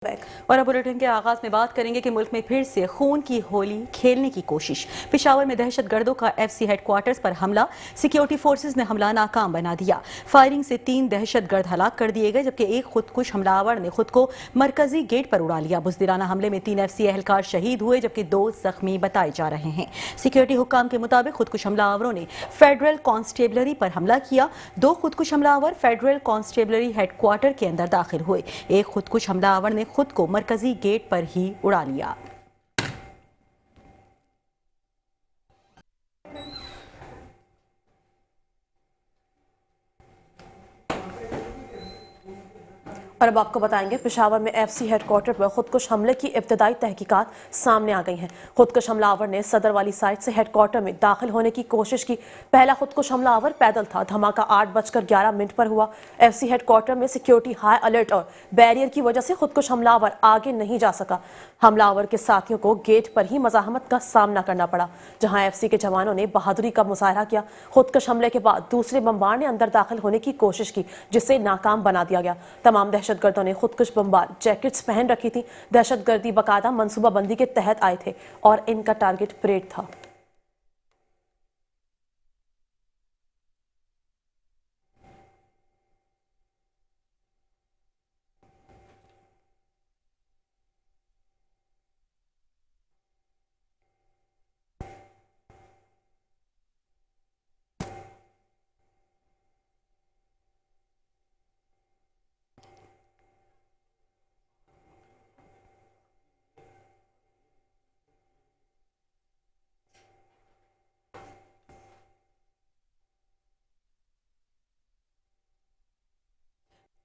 और अब बुलेटिन के आगाज में बात करेंगे कि मुल्क में फिर से खून की होली खेलने की कोशिश। पेशावर में दहशतगर्दों का एफसी हेडक्वार्टर्स पर हमला, सिक्योरिटी फोर्सेस ने हमला नाकाम बना दिया। फायरिंग से 3 दहशतगर्द हलाक कर दिए गए, जबकि एक खुदकुश हमलावर ने खुद को मरकजी गेट पर उड़ा लिया। बुज़दिलाना हमले में 3 एफसी एहलकार शहीद हुए, जबकि 2 जख्मी बताए जा रहे हैं। सिक्योरिटी हुक्काम के मुताबिक खुदकुश हमलावरों ने फेडरल कॉन्स्टेबलरी पर हमला किया। 2 खुदकुश हमलावर फेडरल कॉन्स्टेबलरी हेडक्वार्टर के अंदर दाखिल हुए। एक खुदकुश हमलावर ने खुद को मरकजी गेट पर ही उड़ा लिया। और अब आपको बताएंगे, पेशावर में एफसी हेडक्वार्टर पर खुदकुश हमले की इब्तदाई तहकीकात सामने आ गई हैं। खुदकुश हमलावर ने सदर वाली साइड से हेडक्वार्टर में दाखिल होने की कोशिश की। पहला खुदकुश हमलावर पैदल था। धमाका 8:11 पर हुआ। एफसी हेडक्वार्टर में सिक्योरिटी हाई अलर्ट और बैरियर की वजह से खुदकुश हमलावर आगे नहीं जा सका। हमलावर के साथियों को गेट पर ही मज़ाहमत का सामना करना पड़ा, जहां एफसी के जवानों ने बहादुरी का मुजाहरा किया। खुदकुश हमले के बाद दूसरे बमबार ने अंदर दाखिल होने की कोशिश की, जिसे नाकाम बना दिया गया। तमाम दहशतगर्दों ने खुदकुश बमबार जैकेट्स पहन रखी थी। दहशतगर्दी बाकायदा मंसूबाबंदी के तहत आए थे और इनका टारगेट परेड था।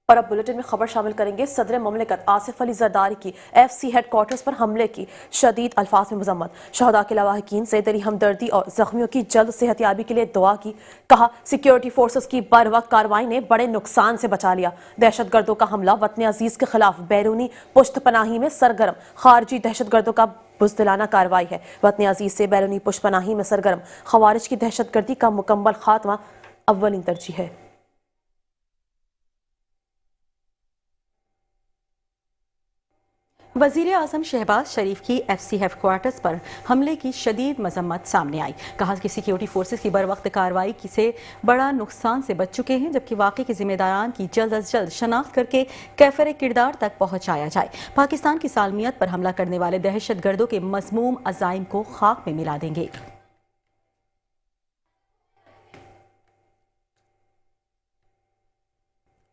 और अब बुलेटिन में खबर शामिल करेंगे। सदर ममलिकत आसिफ अली जरदारी की एफसी हेडक्वार्टर्स पर हमले की शदीद अल्फाज में मजम्मत। शहदा के लवाहिकीन से दिली हमदर्दी और जख्मियों की जल्द सेहतयाबी के लिए दुआ की। कहा, सिक्योरिटी फोर्सेस की बर वक्त कार्रवाई ने बड़े नुकसान से बचा लिया। दहशतगर्दों का हमला वतन अजीज के खिलाफ बैरूनी पुश्तपनाही में सरगर्म खारजी दहशतगर्दों का बुज़दिलाना कार्रवाई है। वतन अजीज से बैरूनी पुश्तपनाही में सरगर्म खवारिज की दहशतगर्दी का मुकम्मल खात्मा अव्वलीन तरजीह है। वज़ीर आज़म शहबाज शरीफ की एफसी हेडक्वार्टर्स पर हमले की शदीद मजम्मत सामने आई। कहा कि सिक्योरिटी फोर्सेस की बर वक्त कार्रवाई से बड़ा नुकसान से बच चुके हैं, जबकि वाक़े के जिम्मेदारान की जल्द अज जल्द शनाख्त करके कैफर किरदार तक पहुँचाया जाए। पाकिस्तान की सालमियत पर हमला करने वाले दहशतगर्दों के मज़मूम अज़ाइम को खाक में मिला देंगे।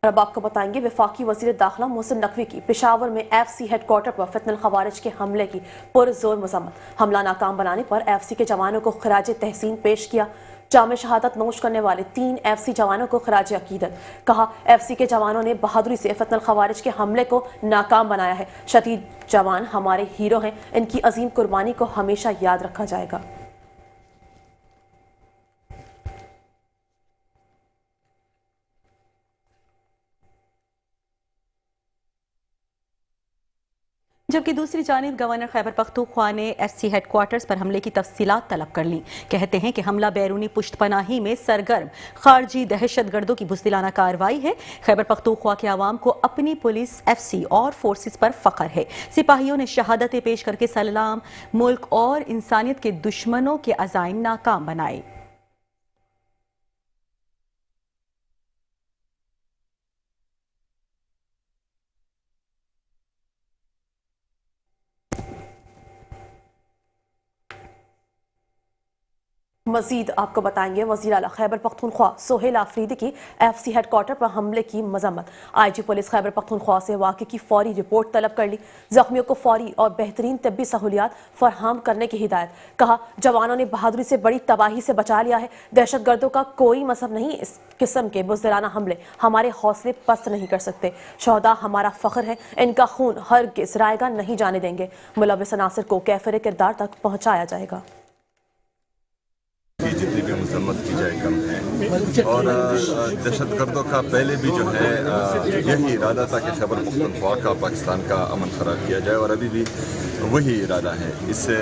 अब आपको बताएंगे, वफाकी वज़ीर दाखिला मोहसिन नकवी की पेशावर में एफसी हेडक्वार्टर पर फितनल खवारिज के हमले की पुरजोर मजम्मत। हमला नाकाम बनाने पर एफसी के जवानों को खराज तहसीन पेश किया। जाम शहादत नोश करने वाले 3 एफसी जवानों को खराज अकीदत। कहा, एफसी के जवानों ने बहादुरी से फितनल खवारिज के हमले को नाकाम बनाया है। शहीद जवान हमारे हीरो हैं, इनकी अजीम कुर्बानी को हमेशा याद रखा जाएगा। जबकि दूसरी जानिब गवर्नर खैबर पख्तूनख्वा ने एफसी हेडक्वार्टर्स पर हमले की तफसीलात तलब कर ली। कहते हैं कि हमला बैरूनी पुश्तपनाही में सरगर्म खारजी दहशतगर्दों की बुज़दिलाना कार्रवाई है। खैबर पख्तूनख्वा के आवाम को अपनी पुलिस, एफसी और फोर्सेस पर फख्र है। सिपाहियों ने शहादतें पेश करके सलाम मुल्क और इंसानियत के दुश्मनों के अज़ाइम नाकाम बनाए। मजीद आपको बताएंगे, वज़ीर आला खैबर पख्तूनख्वा सोहेल आफरीदी की एफसी हेडक्वार्टर पर हमले की मजम्मत। आईजी पुलिस खैबर पख्तूनख्वा से वाक़े की फौरी रिपोर्ट तलब कर ली। जख्मियों को फौरी और बेहतरीन तब्बी सहूलियात फराहम करने की हिदायत। कहा, जवानों ने बहादुरी से बड़ी तबाही से बचा लिया है। दहशतगर्दों का कोई मसब नहीं। इस किस्म के बुज़दिलाना हमले हमारे हौसले पस्त नहीं कर सकते। शहदा हमारा फ़ख्र है, इनका खून हरगिज़ रायगा नहीं जाने देंगे। मुलव्विस अनासिर को कैफर किरदार तक पहुँचाया जाएगा। जितनी भी मजम्मत की जाए कम है। और दहशतगर्दों का पहले भी जो है यही इरादा था कि खैबर पख्तूनख्वा का पाकिस्तान का अमन खराब किया जाए, और अभी भी वही इरादा है, इससे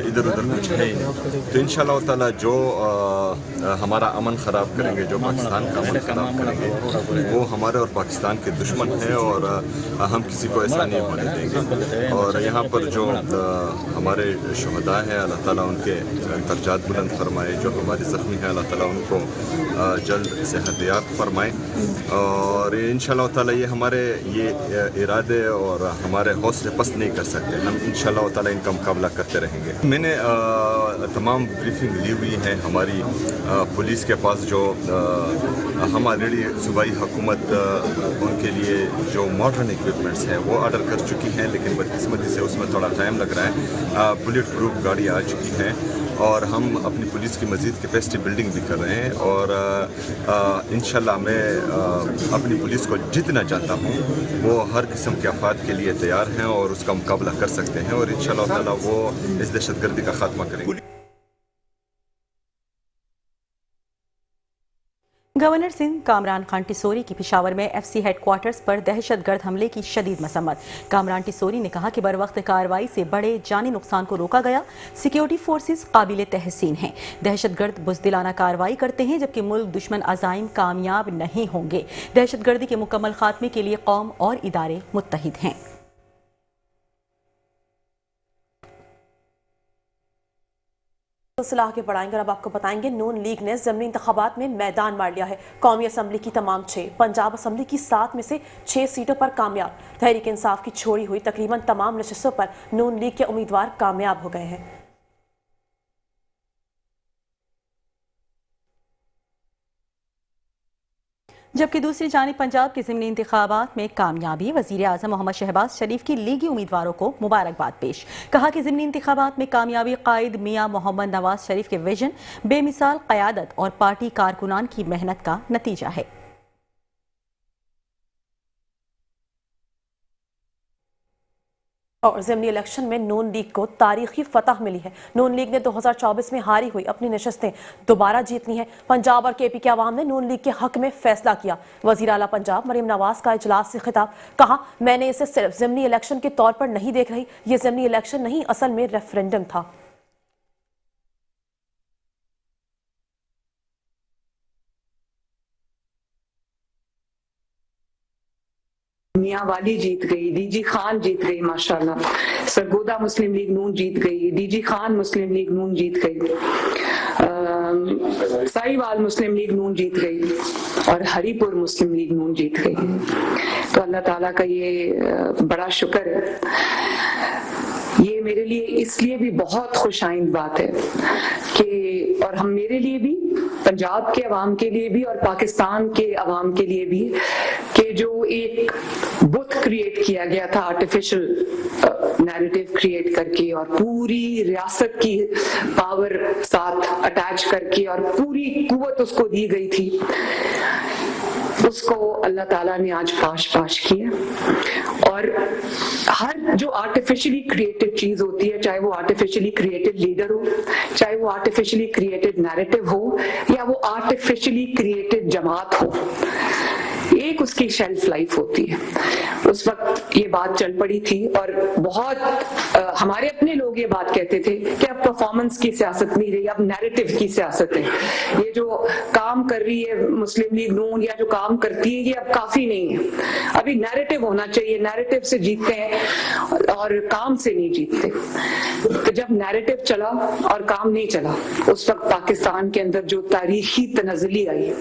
इधर उधर कुछ है ही नहीं। तो इंशाअल्लाह ताला जो हमारा अमन ख़राब करेंगे, जो पाकिस्तान का अमन ख़राब करेंगे, वो हमारे और पाकिस्तान के दुश्मन हैं और हम किसी को ऐसा नहीं होने देंगे। और यहाँ पर जो हमारे शुहदा हैं, अल्लाह ताला उनके दर्जात बुलंद फरमाए, जो हमारे ज़ख्मी हैं अल्लाह ताला उनको जल्द सेहतयाब फरमाए। और इंशाअल्लाह ताला ये हमारे इरादे और हमारे हौसले पस्त नहीं कर सकते, हम इंशाअल्लाह ताला इनका मुकाबला करते रहेंगे। मैंने तमाम ब्रीफिंग ली हुई है हमारी पुलिस के पास, जो हम ऑलरेडी सूबाई हुकूमत उनके लिए जो मॉडर्न इक्विपमेंट्स हैं वो ऑर्डर कर चुकी हैं, लेकिन बदकिस्मती से उसमें थोड़ा टाइम लग रहा है। बुलेट प्रूफ गाड़ी आ चुकी हैं और हम अपनी पुलिस की मज़ीद कैपेसिटी बिल्डिंग भी कर रहे हैं। और इंशाल्लाह मैं अपनी पुलिस को जितना चाहता हूँ वो हर किस्म के आफात के लिए तैयार हैं और उसका मुकाबला कर सकते हैं, और इंशाल्लाह ताला वो इस दहशतगर्दी का खात्मा करेंगे। गवर्नर सिंध कामरान खान टिसोरी की पेशावर में एफसी हेडक्वार्टर्स पर दहशतगर्द हमले की शदीद मसम्मत। कामरान टिसोरी ने कहा कि बरवक्त कार्रवाई से बड़े जानी नुकसान को रोका गया, सिक्योरिटी फोर्सेस काबिल तहसीन हैं। दहशतगर्द बुज़दिलाना कार्रवाई करते हैं जबकि मुल्क दुश्मन अज़ाइम कामयाब नहीं होंगे। दहशतगर्दी के मुकम्मल खात्मे के लिए कौम और इदारे मुत्तहिद हैं। सिलसिला आगे बढ़ाएंगे और अब आपको बताएंगे नून लीग ने ज़मीनी इंतखाबात में मैदान मार लिया है। कौमी असम्बली की तमाम 6, पंजाब असम्बली की 7 में से 6 सीटों पर कामयाब। तहरीक इंसाफ की छोड़ी हुई तकरीबन तमाम नशिस्तों पर नून लीग के उम्मीदवार कामयाब हो गए हैं। जबकि दूसरी जानिब पंजाब के ज़िमनी इंतखाबात में कामयाबी। वज़ीर आज़म मोहम्मद शहबाज शरीफ की लीगी उम्मीदवारों को मुबारकबाद पेश। कहा कि ज़िमनी इंतखाबात में कामयाबी कायद मियाँ मोहम्मद नवाज शरीफ के विजन, बेमिसाल क़यादत और पार्टी कारकुनान की मेहनत का नतीजा है। और ज़िमनी इलेक्शन में नून लीग को तारीखी फतह मिली है। नून लीग ने 2024 में हारी हुई अपनी नशस्तें दोबारा जीतनी है। पंजाब और केपी के अवाम ने नून लीग के हक में फैसला किया। वज़ीर आला पंजाब मरीम नवाज का इजलास से खिताब, कहा मैंने इसे सिर्फ ज़िमनी इलेक्शन के तौर पर नहीं देख रही, ये ज़िमनी इलेक्शन नहीं असल में रेफरेंडम था। मियां वाली जीत गई, डीजी खान जीत गई, माशाल्लाह। सरगोदा मुस्लिम लीग नून जीत गई, डीजी खान मुस्लिम लीग नून जीत गई, साहिवाल मुस्लिम लीग नून जीत गई और हरीपुर मुस्लिम लीग नून जीत गई। तो अल्लाह ताला का ये बड़ा शुक्र है। ये मेरे लिए इसलिए भी बहुत खुशाइंद बात है कि, और हम मेरे लिए भी, पंजाब के अवाम के लिए भी और पाकिस्तान के अवाम के लिए भी, कि जो एक बुत क्रिएट किया गया था आर्टिफिशियल नैरेटिव क्रिएट करके और पूरी रियासत की पावर साथ अटैच करके और पूरी कुव्वत उसको दी गई थी, उसको अल्लाह ताला ने आज पाश किया। और हर जो आर्टिफिशियली क्रिएटेड चीज होती है, चाहे वो आर्टिफिशियली क्रिएटेड लीडर हो, चाहे वो आर्टिफिशियली क्रिएटेड नैरेटिव हो, या वो आर्टिफिशियली क्रिएटेड जमात हो, एक उसकी शेल्फ लाइफ होती है। उस वक्त ये बात चल पड़ी थी और बहुत हमारे अपने लोग ये बात कहते थे कि अब परफॉर्मेंस की सियासत नहीं रही, अब नैरेटिव की सियासत है। ये जो काम कर रही है मुस्लिम लीग नून या जो काम करती है, ये अब काफी नहीं है। अभी नैरेटिव होना चाहिए, नैरेटिव से जीतते हैं और काम से नहीं जीतते। तो जब नैरेटिव चला और काम नहीं चला, उस वक्त पाकिस्तान के अंदर जो तारीखी तनज़्ज़ुली आई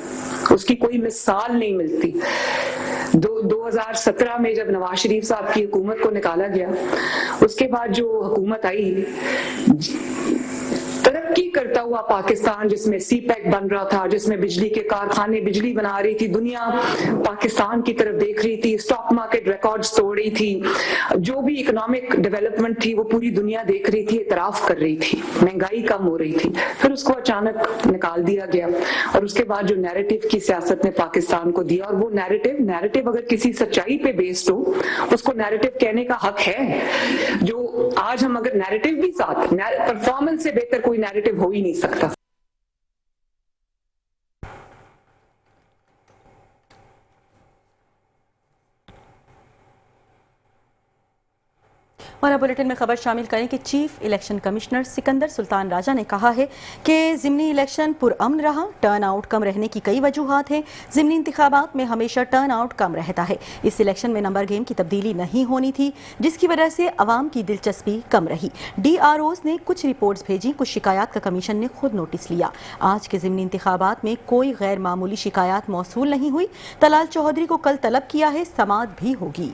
उसकी कोई मिसाल नहीं मिलती। 2017 में जब नवाज शरीफ साहब की हुकूमत को निकाला गया, उसके बाद जो हुकूमत आई, तरक्की करता हुआ पाकिस्तान जिसमें सीपैक बन रहा था, जिसमें बिजली के कारखाने बिजली बना रही थी, दुनिया पाकिस्तान की तरफ देख रही थी, स्टॉक मार्केट रिकॉर्ड्स तोड़ रही थी, जो भी इकोनॉमिक डेवलपमेंट थी वो पूरी दुनिया देख रही थी, इतराफ कर रही थी, महंगाई कम हो रही थी। फिर उसको अचानक निकाल दिया गया और उसके बाद जो नैरेटिव की सियासत ने पाकिस्तान को दिया, और वो नैरेटिव अगर किसी सच्चाई पे बेस्ड हो, उसको नैरेटिव कहने का हक है। जो आज हम अगर नैरेटिव भी साथ, परफॉर्मेंस से बेहतर कोई नैरेटिव हो ही नहीं सकता। और अब बुलेटिन में खबर शामिल करें कि chief election commissioner Sikandar Sultan Raja ने कहा है कि ज़िमनी इलेक्शन पुरअमन रहा। टर्न आउट कम रहने की कई वजूहात हैं। ज़िमनी इंतखाबात में हमेशा टर्न आउट कम रहता है। इस इलेक्शन में नंबर गेम की तब्दीली नहीं होनी थी, जिसकी वजह से अवाम की दिलचस्पी कम रही। DROs ने कुछ रिपोर्ट्स भेजी, कुछ शिकायत का कमीशन ने खुद नोटिस लिया। आज के ज़िमनी इंतखाबात में कोई गैर मामूली शिकायत मौसूल नहीं हुई। तलाल चौधरी को कल तलब किया है, समाअत भी होगी।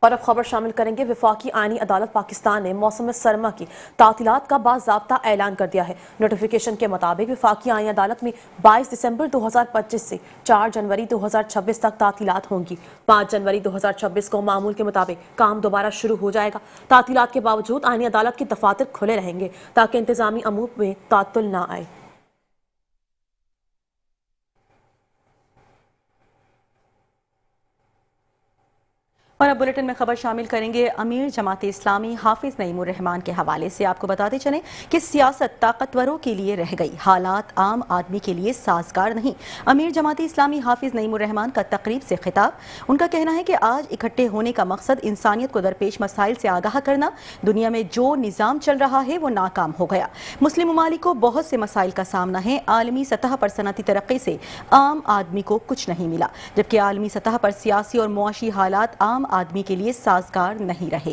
और अब खबर शामिल करेंगे। वफाकी आईनी अदालत पाकिस्तान ने मौसम सरमा की तातीलात का बाज़ाब्ता ऐलान कर दिया है। नोटिफिकेशन के मुताबिक वफाकी आईनी अदालत में 22 दिसंबर 2025 से 4 जनवरी 2026 तक तातीलात होंगी। 5 जनवरी 2026 को मामूल के मुताबिक काम दोबारा शुरू हो जाएगा। तातीलात के बावजूद आईनी अदालत के दफातर खुले रहेंगे ताकि इंतजामी अमूर में तातुल ना आए। और अब बुलेटिन में खबर शामिल करेंगे अमीर जमात इस्लामी हाफिज नईमुर रहमान के हवाले से। आपको बताते चलें कि सियासत ताकतवरों के लिए रह गई, हालात आम आदमी के लिए साजगार नहीं। अमीर जमात इस्लामी हाफिज नईमुर रहमान का तकरीब से खिताब। उनका कहना है कि आज इकट्ठे होने का मकसद इंसानियत को दरपेश मसाइल से आगाह करना। दुनिया में जो निज़ाम चल रहा है वो नाकाम हो गया। मुस्लिम ममालिक को बहुत से मसाइल का सामना है। आलमी सतह पर सनती तरक्की से आम आदमी को कुछ नहीं मिला, जबकि आलमी सतह पर सियासी और मुआशी हालात आम आदमी के लिए साजगार नहीं रहे।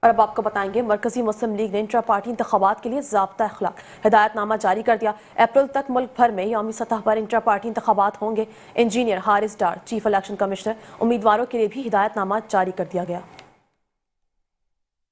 और अब आपको बताएंगे मरकजी मुस्लिम लीग ने इंट्रा पार्टी इंतखाबात के लिए ज़ाब्ता अखलाक हिदायतनामा जारी कर दिया। अप्रैल तक मुल्क भर में यौमी सतह पर इंट्रा पार्टी इंतखाबात होंगे। इंजीनियर हारिस डार, चीफ इलेक्शन कमिश्नर, उम्मीदवारों के लिए भी हिदायतनामा जारी कर दिया गया।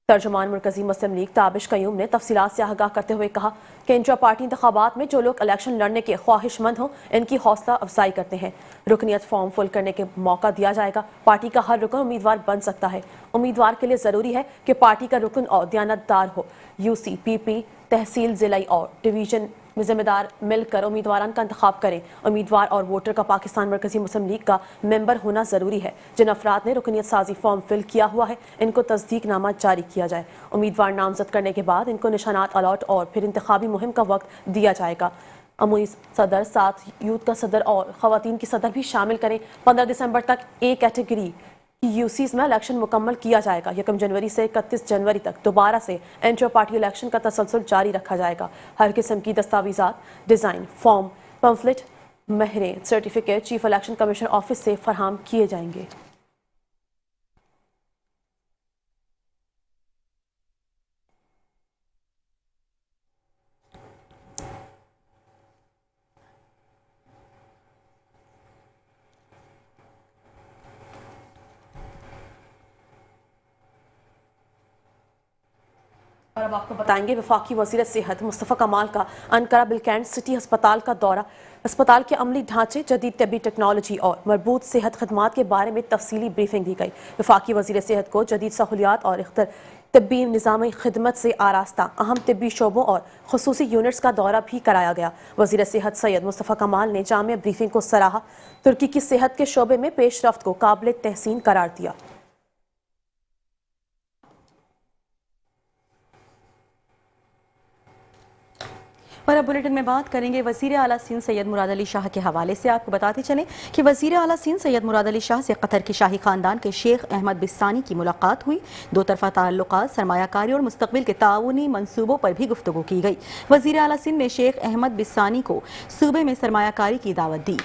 तर्जुमान मरकजी मुस्लिम लीग ताबिश कयूम ने तफसीलात से आगाह करते हुए कहा कि इंट्रा पार्टी इंतखाबात में जो लोग इलेक्शन लड़ने के ख्वाहिशमंद हों, इनकी हौसला अफजाई करते हैं। रुकनियत फॉर्म फुल करने के मौका दिया जाएगा। पार्टी का हर रुकन उम्मीदवार बन सकता है। उम्मीदवार के लिए ज़रूरी है कि पार्टी का रुकन और दयानतदार हो। UC, PP, तहसील, जिलाई और डिवीजन में जिम्मेदार मिलकर उम्मीदवार का इंतखाब करें। उम्मीदवार और वोटर का पाकिस्तान मरकजी मुस्लिम लीग का मेंबर होना जरूरी है। जिन अफराद ने रुकनियत साजी फॉर्म फिल किया हुआ है, इनको तस्दीकनामा जारी किया जाए। उम्मीदवार नामजद करने के बाद इनको निशानात अलॉट और फिर इंतखाबी मुहिम का वक्त दिया जाएगा। अमूरी सदर, 7 यूथ का सदर और खवातीन की सदर भी शामिल करें। 15 दिसंबर तक A कैटेगरी UCs में इलेक्शन मुकम्मल किया जाएगा। 1 जनवरी से 31 जनवरी तक दोबारा से इंटर पार्टी इलेक्शन का तसलसल जारी रखा जाएगा। हर किस्म की दस्तावेजात, डिज़ाइन, फॉर्म, पम्फलेट, महरें, certificate chief election commissioner office से फराहम किए जाएंगे। और अब आपको बताएंगे वफाकी वज़ीर सेहत मुस्तफ़ा कमाल का अनकरा बिलकैंड सिटी अस्पताल का दौरा। अस्पताल के अमली ढांचे, जदीद तबी टेक्नोलॉजी और मरबूत सेहत खदमात के बारे में तफसीली ब्रीफिंग दी गई। वफाकी वज़ीर सेहत को जदीद सहूलियात और तब्बी निज़ामी खिदमत से आरास्ता अहम तब्बी शोबों और खसूसी यूनिट्स का दौरा भी कराया गया। वज़ीर सेहत सैयद मुस्तफ़ा कमाल ने जामिया ब्रीफिंग को सराहा। तुर्की की सेहत के शोबे में पेशरफ्त को काबिल तहसीन करार दिया। और अब बुलेटिन में बात करेंगे वज़ीर आला सिंध सैयद मुराद अली शाह के हवाले से। आपको बताते चलें कि वज़ीर आला सिंध सैयद मुराद अली शाह से कतर के शाही खानदान के शेख अहमद बिस्सानी की मुलाकात हुई। दो तरफा ताल्लुकात, सरमायाकारी और मुस्तकबिल के ताउनी मंसूबों पर भी गुफ्तगू की गई। वज़ीर आला सिंध ने शेख अहमद बिस्सानी को सूबे में सरमायाकारी की दावत दी।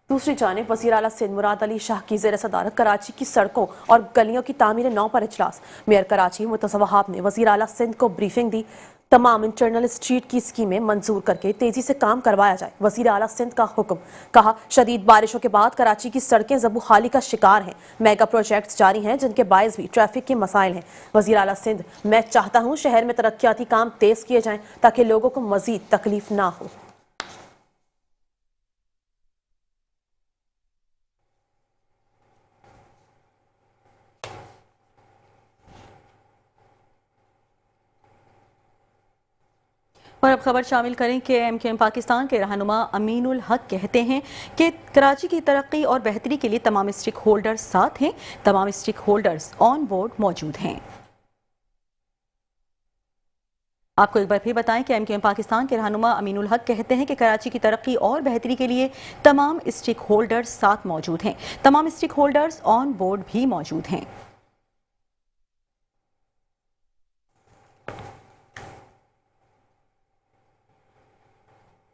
दूसरी जानिब वज़ीर आला सिंध मुराद अली शाह की ज़ेर सदारत कराची की सड़कों और गलियों की तामीर 9 पर इजलास। मेयर कराची मुर्तज़ा वहाब ने वज़ीर आला सिंध को ब्रीफिंग दी। तमाम इंटरनल स्ट्रीट की स्कीमें मंजूर करके तेजी से काम करवाया जाए। वज़ीर आला सिंध का हुक्म। कहा, शदीद बारिशों के बाद कराची की सड़कें ज़बूखाली का शिकार हैं। मेगा प्रोजेक्ट्स जारी हैं जिनके बायस भी ट्रैफिक के मसाइल हैं। वज़ीर आला सिंध, मैं चाहता हूँ शहर में तरक्याती काम तेज किए जाएं ताकि लोगों को मजीद तकलीफ ना हो। और और अब खबर शामिल करें कि MQM पाकिस्तान के रहनुमा अमीनुल हक कहते हैं कि कराची की तरक्की और बेहतरी के लिए तमाम स्टेक होल्डर्स साथ हैं, तमाम स्टेक होल्डर्स ऑन बोर्ड मौजूद हैं। आपको एक बार फिर बताएं कि MQM पाकिस्तान के रहनुमा अमीनुल हक कहते हैं कि कराची की तरक्की और बेहतरी के लिए तमाम स्टेक होल्डर्स साथ मौजूद हैं, तमाम स्टेक होल्डर्स ऑन बोर्ड भी मौजूद हैं।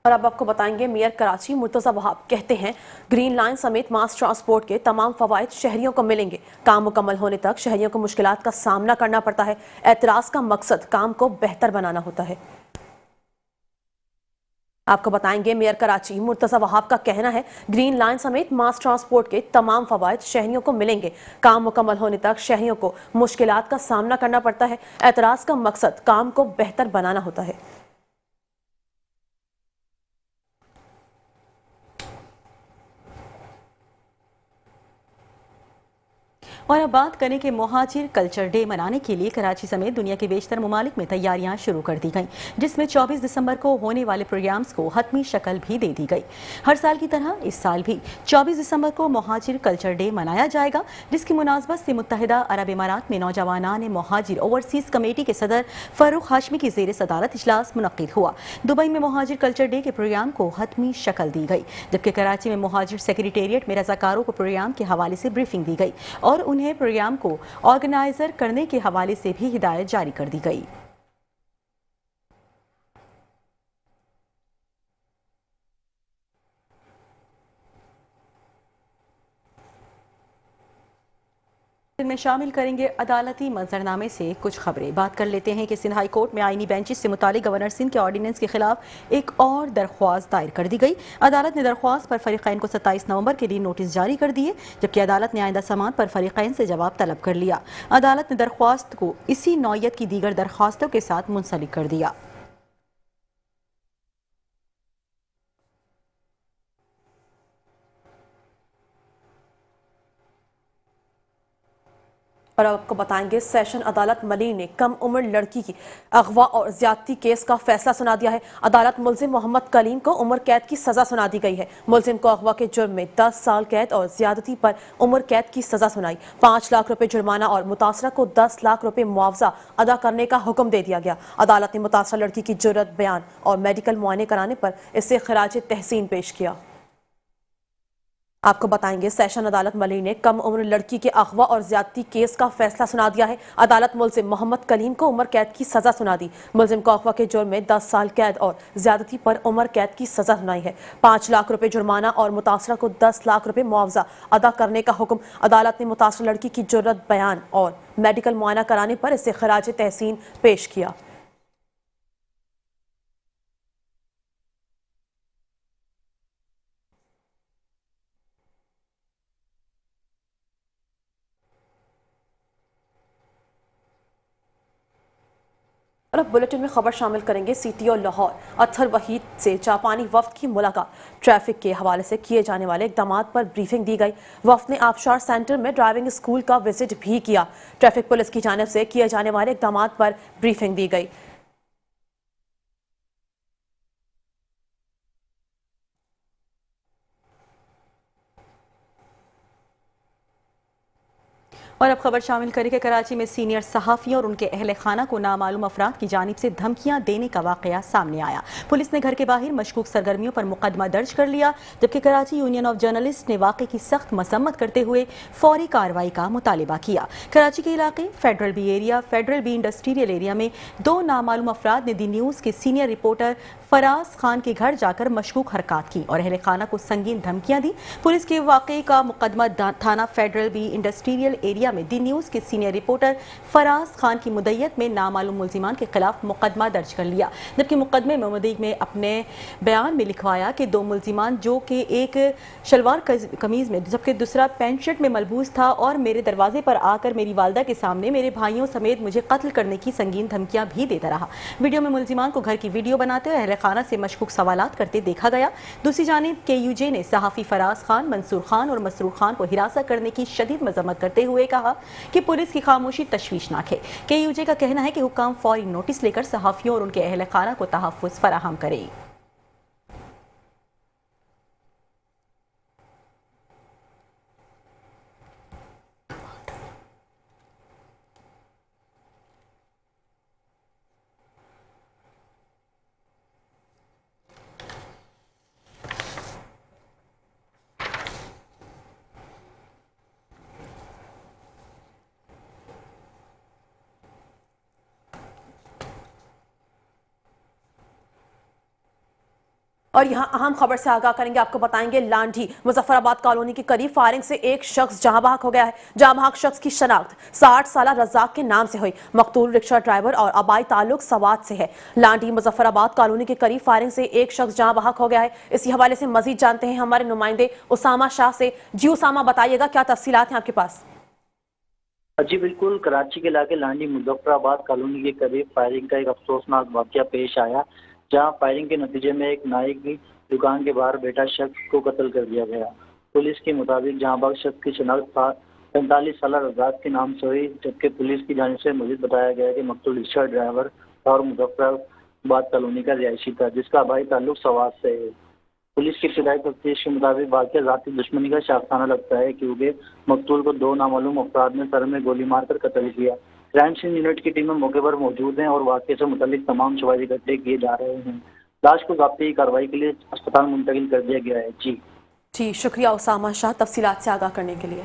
और अब आपको बताएंगे मेयर कराची मुर्तजा वहाब कहते हैं ग्रीन लाइन समेत मास ट्रांसपोर्ट के तमाम फवायद शहरियों को मिलेंगे। काम मुकम्मल होने तक शहरियों को मुश्किलात का सामना करना पड़ता है। एतराज का मकसद काम को बेहतर बनाना होता है। आपको बताएंगे मेयर कराची मुर्तजा वहाब का कहना है ग्रीन लाइन समेत मास ट्रांसपोर्ट के तमाम फवायद शहरियों को मिलेंगे। काम मुकम्मल होने तक शहरियों को मुश्किलात का सामना करना पड़ता है। एतराज का मकसद काम को बेहतर बनाना होता है। और अब बात करें कि मुहाजिर कल्चर डे मनाने के लिए कराची समेत दुनिया के बेशतर ममालिक में तैयारियां शुरू कर दी गईं, जिसमें 24 दिसंबर को होने वाले प्रोग्राम्स को हतमी शक्ल भी दे दी गई। हर साल की तरह इस साल भी 24 दिसंबर को मुहाजिर कल्चर डे मनाया जाएगा, जिसकी मुनासबत से मुत्तहिदा अरब इमारात में नौजवानान मुहाजिर ओवरसीज कमेटी के सदर फारूक हाशमी की ज़ेर सदारत इजलास मुनक्किद हुआ। दुबई में मुहाजिर कल्चर डे के प्रोग्राम को हतमी शक्ल दी गई, जबकि कराची में मुहाजिर सेक्रेटेरिएट में रजाकारों को प्रोग्राम के हवाले से ब्रीफिंग दी गई और उन्हें प्रोग्राम को ऑर्गेनाइजर करने के हवाले से भी हिदायत जारी कर दी गई। में शामिल करेंगे अदालती मंजरनामे से कुछ खबरें। बात कर लेते हैं कि सिंध हाई कोर्ट में आईनी बेंचेस से मुतालिक गवर्नर सिंध के ऑर्डिनेंस के खिलाफ एक और दरख्वास्त दायर कर दी गई। अदालत ने दरख्वास्त पर फरीकैन को 27 नवंबर के लिए नोटिस जारी कर दिए, जबकि अदालत ने आइंदा समाअत पर फरीकैन से जवाब तलब कर लिया। अदालत ने दरख्वास्त को इसी नौयत की दीगर दरख्वास्तों के साथ मुंसलिक कर दिया। और अब आपको बताएंगे सेशन अदालत मलिन ने कम उम्र लड़की की अगवा और ज्यादती केस का फैसला सुना दिया है। अदालत मुलजिम मोहम्मद कलीम को उम्र कैद की सजा सुना दी गई है। मुलजिम को अगवा के जुर्म में 10 साल कैद और ज्यादती पर उम्र कैद की सजा सुनाई। 5 लाख रुपए जुर्माना और मुतासरा को 10 लाख रुपए मुआवजा अदा करने का हुक्म दे दिया गया। अदालत ने मुतासरा लड़की की जुर्रत बयान और मेडिकल मुआयने कराने पर इसे खराज तहसीन पेश किया। आपको बताएंगे सेशन अदालत मलिन ने कम उम्र लड़की के अगवा और ज्यादती केस का फैसला सुना दिया है। अदालत मुलजिम मोहम्मद कलीम को उम्र कैद की सजा सुना दी। मुलजिम को अगवा के जुर्म में 10 साल कैद और ज्यादती पर उम्र कैद की सजा सुनाई है। 5 लाख रुपए जुर्माना और मुतासरा को 10 लाख रुपए मुआवजा अदा करने का हुक्म। अदालत ने मुतासरा लड़की की जुर्रत बयान और मेडिकल मुआयना कराने पर इसे खराज तहसीन पेश किया। और अब बुलेटिन में खबर शामिल करेंगे CTO लाहौर अत्थर वहीद से जापानी वफ्द की मुलाकात। ट्रैफिक के हवाले से किए जाने वाले इकदाम पर ब्रीफिंग दी गई। वफ्द ने आबशार सेंटर में ड्राइविंग स्कूल का विजिट भी किया। ट्रैफिक पुलिस की जानिब से किए जाने वाले इकदाम पर ब्रीफिंग दी गई। और अब खबर शामिल करें कि कराची में सीनियर सहाफ़ियों और उनके अहल खाना को नामालूम अफराद की जानिब से धमकियां देने का वाकया सामने आया। पुलिस ने घर के बाहर मशकूक सरगर्मियों पर मुकदमा दर्ज कर लिया, जबकि कराची यूनियन ऑफ जर्नलिस्ट ने वाक़े की सख्त मसम्मत करते हुए फौरी कार्रवाई का मुतालिबा किया। कराची के इलाके federal B area, federal B industrial area में 2 नामालूम अफराद ने दी न्यूज़ के सीनियर रिपोर्टर फराज खान के घर जाकर मशकूक हरकत की और अहले खाना को संगीन धमकियां दी। पुलिस के वाक़े का मुकदमा थाना फेडरल बी इंडस्ट्रियल एरिया में दी न्यूज़ के सीनियर रिपोर्टर फराज खान की मुद्दत में नामालूम मुलजिमान के खिलाफ मुकदमा दर्ज कर लिया, जबकि मुकदमे में मुद्दई में अपने बयान में लिखवाया कि 2 मुलजिमान जो कि एक शलवार कमीज़ में जबकि दूसरा पैंट शर्ट में मलबूस था और मेरे दरवाजे पर आकर मेरी वालदा के सामने मेरे भाइयों समेत मुझे कत्ल करने की संगीन धमकियां भी देता रहा। वीडियो में मुलजिमान को घर की वीडियो बनाते हुए अहले खाना से मशकूक सवालात करते देखा गया। दूसरी जानिब KUJ ने सहाफ़ी फराज खान, मंसूर खान और मसरूर खान को हिरासत करने की शदीद मजम्मत करते हुए कहा कहा कि पुलिस की खामोशी तशवीशनाक है। KUJ का कहना है कि हुक्काम फौरी नोटिस लेकर सहाफियों और उनके अहल खाना को तहफ़्फ़ुज़ फराहम करें। और यहाँ अहम खबर से आगाह करेंगे, आपको बताएंगे लांढी मुजफ्फराबाद कॉलोनी के करीब फायरिंग से एक शख्स जहां बहक हो गया है। जहां बहक शख्स की शनाख्त 60 साल रजाक के नाम से हुई। मकतूल रिक्शा ड्राइवर और आबाई ताल्लुक सवात से है। लांढी मुजफ्फराबाद कॉलोनी के करीब फायरिंग से एक शख्स जहां बहक हो गया है। इसी हवाले से मजीद जानते हैं हमारे नुमाइंदे उसामा शाह से। जी उसामा, बताइएगा क्या तफसीलात हैं आपके पास? जी बिल्कुल, कराची के इलाके लांढी मुजफ्फराबाद कॉलोनी के करीब फायरिंग का एक अफसोसनाक वाकया पेश आया, जहां फायरिंग के नतीजे में एक नाई की दुकान के बाहर बैठा शख्स को कत्ल कर दिया गया। पुलिस के मुताबिक जहां बहक शख्स की शनाख्त 45 साल रजाक के नाम से हुई, जबकि पुलिस की जानिब से मजीद बताया गया कि मकतूल रिक्शा ड्राइवर और मुजफ्फराबाद कॉलोनी का रिहायशी था, जिसका भाई ताल्लुक सवात से है। पुलिस की इब्तिदाई तफ्तीश के मुताबिक वाकया ज़ाती दुश्मनी का शाखसाना लगता है, क्योंकि मकतूल को 2 नामालूम अफराद ने सर में गोली मारकर कत्ल किया। क्राइम सीन यूनिट की टीमें मौके पर मौजूद हैं और वाकये से मुतालिक तमाम शवाहिद इकट्ठे किए जा रहे हैं। लाश को ज़ाब्ती कार्रवाई के लिए अस्पताल मुंतकिल कर दिया गया है। जी शुक्रिया उसामा शाह तफसीलात से आगाह करने के लिए।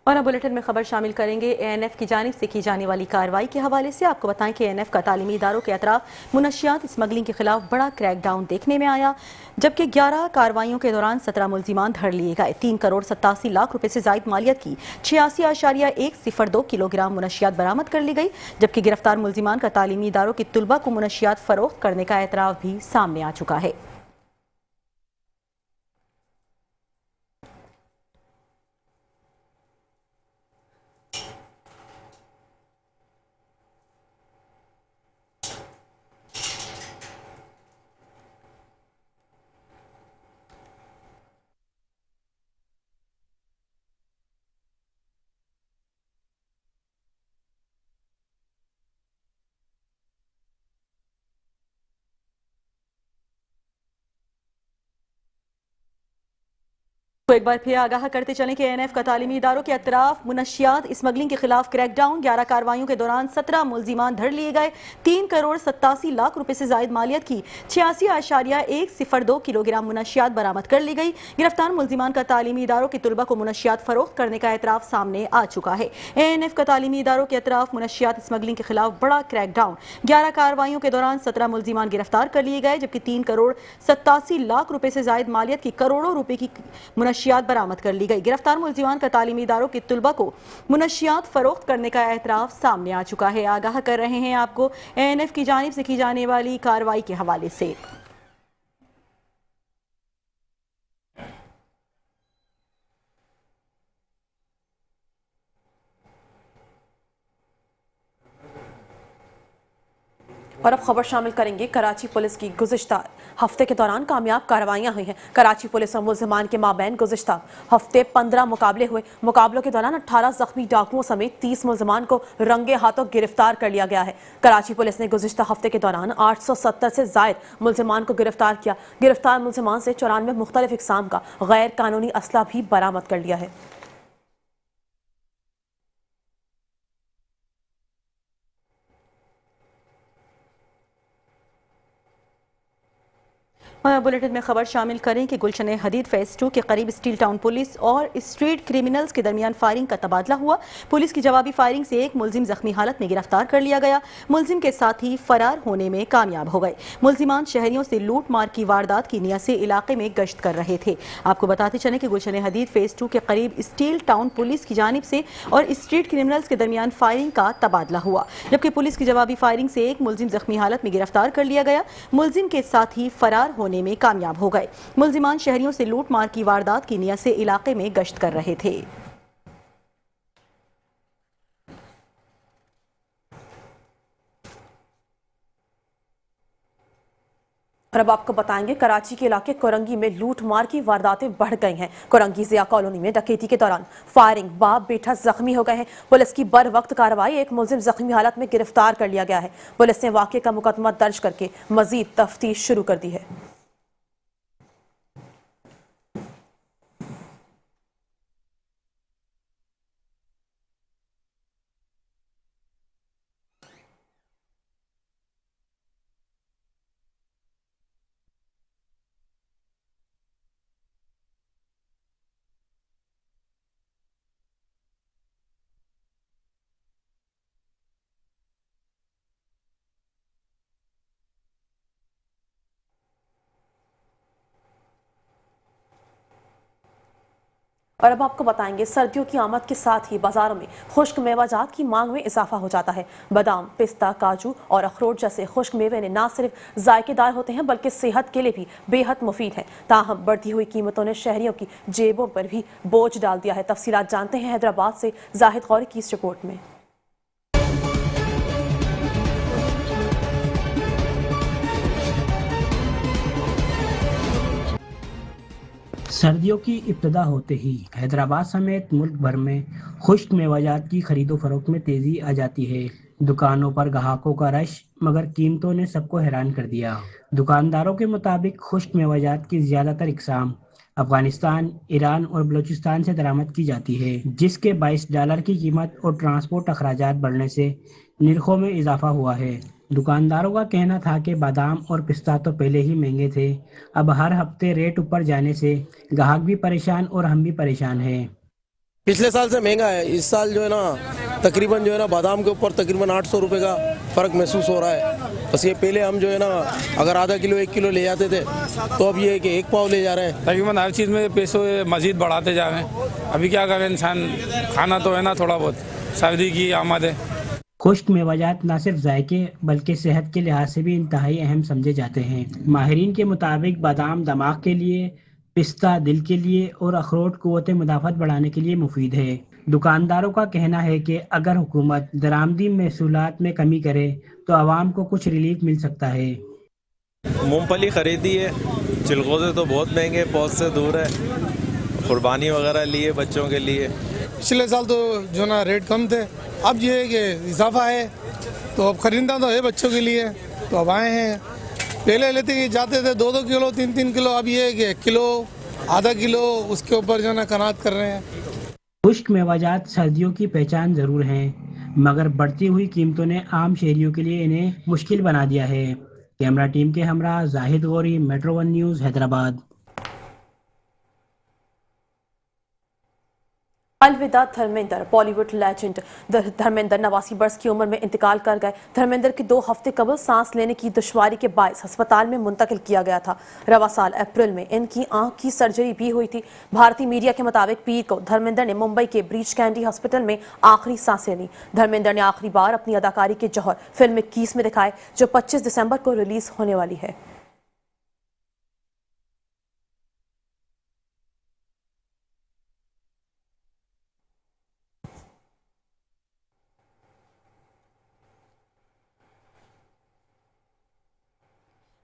और अब बुलेटिन में खबर शामिल करेंगे ANF की जानिब से की जाने वाली कार्रवाई के हवाले से। आपको बताएं कि ANF का तालीमी इदारों के अतराफ मुनशियात स्मगलिंग के खिलाफ बड़ा क्रैकडाउन देखने में आया, जबकि 11 कार्रवाइयों के दौरान 17 मुल्जिमान धर लिए गए। 3 करोड़ 87 लाख रुपए से जायद मालियत की 86.102 किलोग्राम मुनशियात बरामद कर ली गई, जबकि गिरफ्तार मुल्जिमान का तालीमी इदारों की तुलबा को मुनशियात फरोख्त करने का एतराफ भी सामने आ चुका है। तो एक बार फिर आगाह करते चलें कि ANF का तालीमी इदारों के अतराफ मुनशियात स्मगलिंग के खिलाफ क्रैकडाउन। 11 कार्रवाइयों के दौरान 17 मुल्जिमान धर लिए गए। 3 करोड़ 87 लाख रुपए से जायद मालियत की 86.102 किलोग्राम मुनशियात बरामद कर ली गई। गिरफ्तार मुल्जिमान का तालीमी इदारों की तुलबा को मुनशियात फरोख्त करने का एतराफ सामने आ चुका है। ANF का तालीमी इदारों के अतराफ मुनशियात स्मगलिंग के खिलाफ बड़ा क्रैकडाउन। 11 कार्रवाइयों के दौरान 17 मुल्जिमान गिरफ्तार कर लिए गए, जबकि 3 करोड़ 87 लाख रुपए से जायद मालियत की करोड़ों रुपए की मुनशियात बरामद कर ली गई। गिरफ्तार मुल्जिमान का तालीमी इदारों की तुलबा को मुनशियात फरोख्त करने का एतराफ सामने आ चुका है। आगाह कर रहे हैं आपको ANF की जानिब से की जाने वाली कार्रवाई के हवाले से। और अब खबर शामिल करेंगे कराची पुलिस की। गुज़िश्ता हफ्ते के दौरान कामयाब कार्रवाइयां हुई हैं। कराची पुलिस और मुल्जिमान के माबैन गुज़िश्ता हफ्ते 15 मुकाबले हुए। मुकाबलों के दौरान 18 जख्मी डाकुओं समेत 30 मुल्जिमान को रंगे हाथों गिरफ्तार कर लिया गया है। कराची पुलिस ने गुज़िश्ता हफ्ते के दौरान 870 से जायद मुल्जिमान को गिरफ्तार किया। गिरफ्तार मुल्जिमान से 94 मुख्तलिफ इक़साम का गैर कानूनी असला भी बरामद कर लिया है। बुलेटिन में खबर शामिल करें कि गुलशन हदीद फेज 2 के करीब स्टील टाउन पुलिस और स्ट्रीट क्रिमिनल्स के दरमियान फायरिंग का तबादला हुआ। पुलिस की जवाबी फायरिंग से एक मुल्जिम जख्मी हालत में गिरफ्तार कर लिया गया। मुल्जिम के साथी फरार होने में कामयाब हो गए। मुल्जिमान शहरियों से लूट मार की वारदात की नियत से इलाके में गश्त कर रहे थे। आपको बताते चलें कि गुलशन हदीद फेज 2 के करीब स्टील टाउन पुलिस की जानिब से और स्ट्रीट क्रिमिनल्स के दरमियान फायरिंग का तबादला हुआ, जबकि पुलिस की जवाबी फायरिंग से एक मुल्जिम जख्मी हालत में गिरफ्तार कर लिया गया। मुल्जिम के साथी फरार होने में कामयाब हो गए। मुल्जिमान शहरियों से लूट मार की वारदात की नियत से इलाके में गश्त कर रहे थे। और अब आपको बताएंगे कराची के इलाके कोरंगी में लूटमार की वारदातें बढ़ गई हैं। कोरंगी जिया कॉलोनी में डकैती के दौरान फायरिंग, बाप बेटा जख्मी हो गए हैं। पुलिस की बर वक्त कार्रवाई, एक मुलजिम जख्मी हालत में गिरफ्तार कर लिया गया है। पुलिस ने वाकये का मुकदमा दर्ज करके मजीद तफ्तीश शुरू कर दी है। और अब आपको बताएंगे सर्दियों की आमद के साथ ही बाजारों में खुश्क मेवाजात की मांग में इजाफा हो जाता है। बादाम, पिस्ता, काजू और अखरोट जैसे खुश्क मेवे ने न सिर्फ जायकेदार होते हैं बल्कि सेहत के लिए भी बेहद मुफीद हैं। ताहम बढ़ती हुई कीमतों ने शहरियों की जेबों पर भी बोझ डाल दिया है। तफसीलात जानते हैं हैदराबाद से जाहिद गौरी की इस रिपोर्ट में। सर्दियों की इब्तिदा होते ही हैदराबाद समेत मुल्क भर में खुश्क मेवाजात की खरीदो फरोख्त में तेजी आ जाती है। दुकानों पर ग्राहकों का रश, मगर कीमतों ने सबको हैरान कर दिया। दुकानदारों के मुताबिक खुश्क मेवाजात की ज्यादातर इकसाम अफगानिस्तान, ईरान और बलूचिस्तान से दरामद की जाती है, जिसके $22 की कीमत और ट्रांसपोर्ट अखराजात बढ़ने से निर्खों में इजाफा हुआ है। दुकानदारों का कहना था कि बादाम और पिस्ता तो पहले ही महंगे थे, अब हर हफ्ते रेट ऊपर जाने से ग्राहक भी परेशान और हम भी परेशान हैं। पिछले साल से महंगा है। इस साल जो है ना तकरीबन जो है ना बादाम के ऊपर तकरीबन 800 रुपये का फ़र्क महसूस हो रहा है। बस ये पहले हम जो है ना अगर आधा किलो 1 किलो ले जाते थे तो अब ये है कि 1 पाव ले जा रहे हैं। तकरीबन हर चीज़ में पैसे मज़ीद बढ़ाते जा रहे हैं। अभी क्या करें, इंसान खाना तो है ना थोड़ा बहुत, सर्दी की आमद है। खुश्क मेवाजात न सिर्फ जायके बल्कि सेहत के लिहाज से भी इंतहाई अहम समझे जाते हैं। माहिरीन के मुताबिक बादाम दिमाग के लिए, पिस्ता दिल के लिए और अखरोट क़ुव्वत मुदाफ़त बढ़ाने के लिए मुफीद है। दुकानदारों का कहना है कि अगर हुकूमत दरामदी महसूलात में कमी करे तो आवाम को कुछ रिलीफ मिल सकता है। मूंगफली खरीदी है, चिलगोज़े तो बहुत महंगे, पहुँच से दूर है, कुर्बानी वगैरह लिए बच्चों के लिए। पिछले साल तो जो ना रेट कम थे, अब ये है कि इजाफा है तो अब खरीदना तो है बच्चों के लिए, तो अब आए हैं। पहले लेते जाते थे 2-2 किलो 3-3 किलो, अब ये है कि 1 किलो आधा किलो उसके ऊपर जो ना कनात कर रहे हैं। खुश्क मेवाजात सर्दियों की पहचान ज़रूर हैं, मगर बढ़ती हुई कीमतों ने आम शहरियों के लिए इन्हें मुश्किल बना दिया है। कैमरा टीम के हमरा जाहिद गौरी, मेट्रो 1 न्यूज़, हैदराबाद। अलविदा धर्मेंद्र। बॉलीवुड लेजेंड धर्मेंद्र 89 बरस की उम्र में इंतकाल कर गए। धर्मेंद्र की 2 हफ्ते कबल सांस लेने की दुश्वारी के बायस अस्पताल में मुंतकिल किया गया था। रवा साल अप्रैल में इनकी आंख की सर्जरी भी हुई थी। भारतीय मीडिया के मुताबिक पीर को धर्मेंद्र ने मुंबई के ब्रीच कैंडी हॉस्पिटल में आखिरी सांसें ली। धर्मेंद्र ने आखिरी बार अपनी अदाकारी के जौहर फिल्म 21 में दिखाए, जो 25 दिसंबर को रिलीज होने वाली है।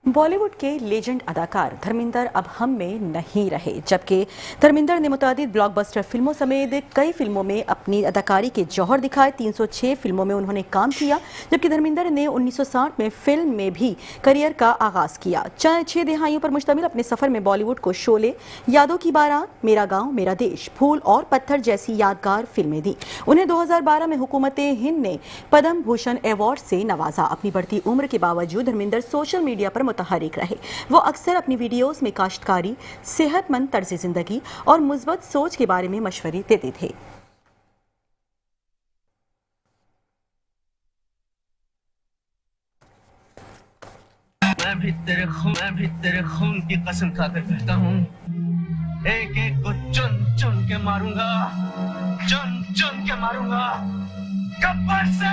बॉलीवुड के लेजेंड अदाकार धर्मेंद्र अब हम में नहीं रहे, जबकि धर्मेंद्र ने मुतादिद ब्लॉकबस्टर फिल्मों समेत कई फिल्मों में अपनी अदाकारी के जौहर दिखाए। 306 फिल्मों में उन्होंने काम किया, जबकि धर्मेंद्र ने 1960 में फिल्म में भी करियर का आगाज किया। 6 दिहाइयों पर मुश्तमिल अपने सफर में बॉलीवुड को शोले, यादों की बारात, मेरा गाँव मेरा देश, फूल और पत्थर जैसी यादगार फिल्में दी। उन्हें 2012 में हुकूमत हिंद ने पद्म भूषण अवार्ड से नवाजा। अपनी बढ़ती उम्र के बावजूद धर्मेंद्र सोशल मीडिया पर मुतहरिक रहे। वो अक्सर अपनी वीडियोस में काश्तकारी, सेहतमंद तर्ज जिंदगी और मुस्बत सोच के बारे में मशवरे देते थे। मैं भी तेरे खून की कसम खाकर कहता हूँ, एक एक को चुन चुन के मारूंगा, चुन चुन के मारूंगा। गब्बर से